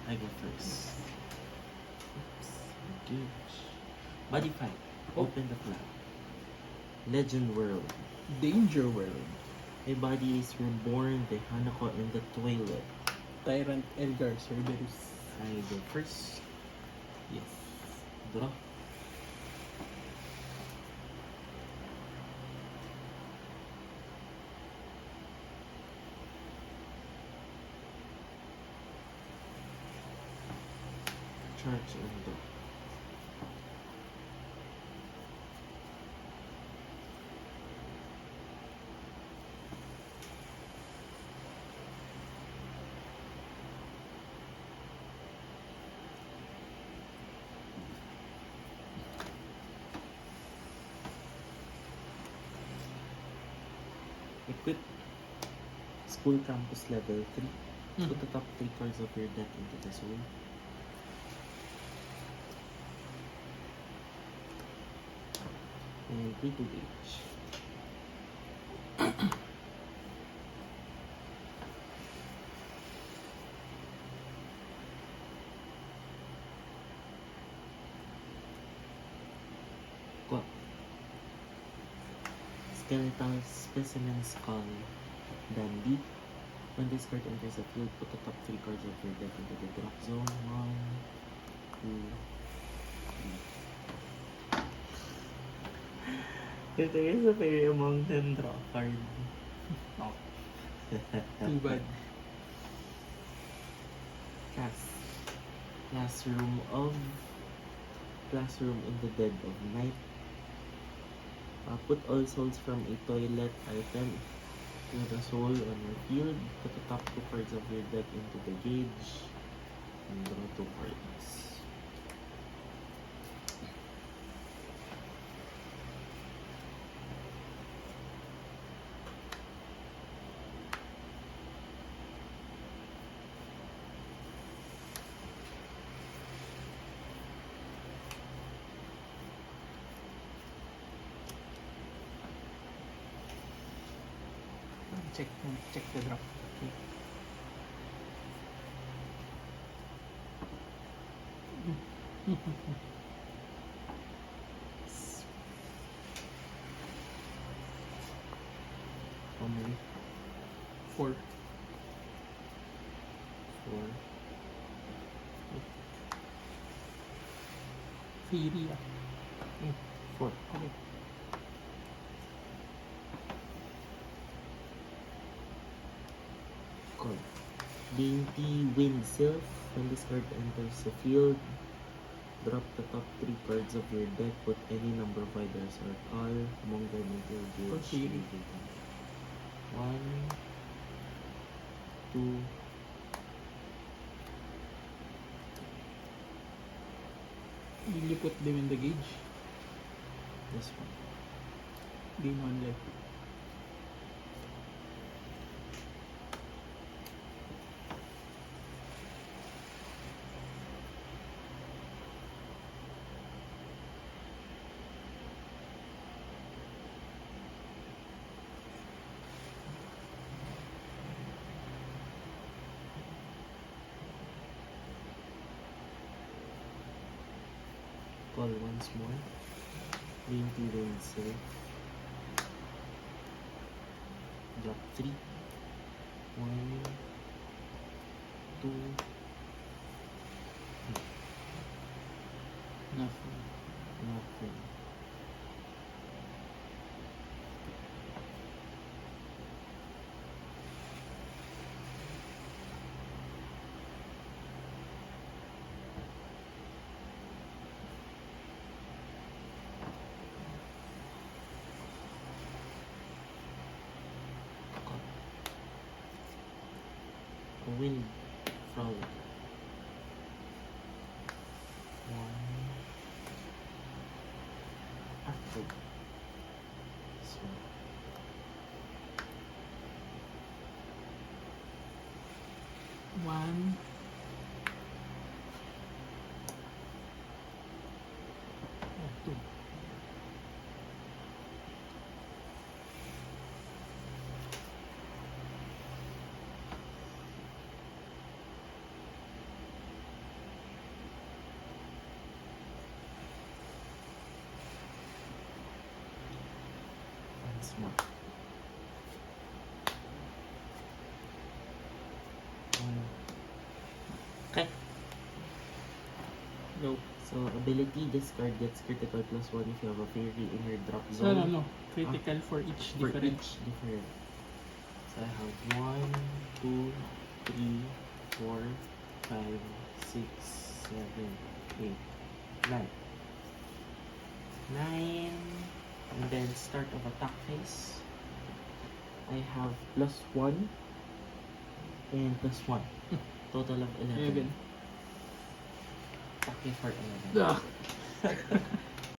I go first. Oops. Engage. Body fight. Open the flap. Legend world. Danger World. My body is reborn the Hanako in the toilet. Tyrant Elgar Cerberus. I go first. Yes. Draw. Charge and draw. Equip School Campus level 3. Put the top 3 cards of your deck into the zone. And 3 to gauge. Go. Skeletal Specimen Skull Dandy. When this card enters the field, put the top 3 cards of your deck into the drop zone. 1, 2, 3. Ito is a Fairy Mountain draw card. Oh, too bad. Cast. Classroom in the Dead of Night. Put all souls from a toilet item to the soul on your field. Put the top 2 cards of your deck into the gauge. And draw 2 cards. Check the drop. Okay. How many? 4. 4. Fury. 4. Okay. Card. Dainty Wind Sylph. When this card enters the field, drop the top 3 cards of your deck. Put any number of riders or car among them into your gauge. Proceed. 1, 2, Will you put them in the gauge? this one. Game 1 left. Call once more. Dainty Wind Sylph. Drop 3. 1, 2, Nothing. nothing. Wind Frolic. 1. After. So. 1. 2. mo. Okay. Go. So, ability, discard gets critical +1 if you have a fairy in your drop So, zone. ano, critical for each For different. each different. So, I have 1, 2, 3, 4, 5, 6, 7, 8, 9. 9. And then, start of attack phase. I have +1 and +1. Total of 11. 11. Attack me for 11. Ah.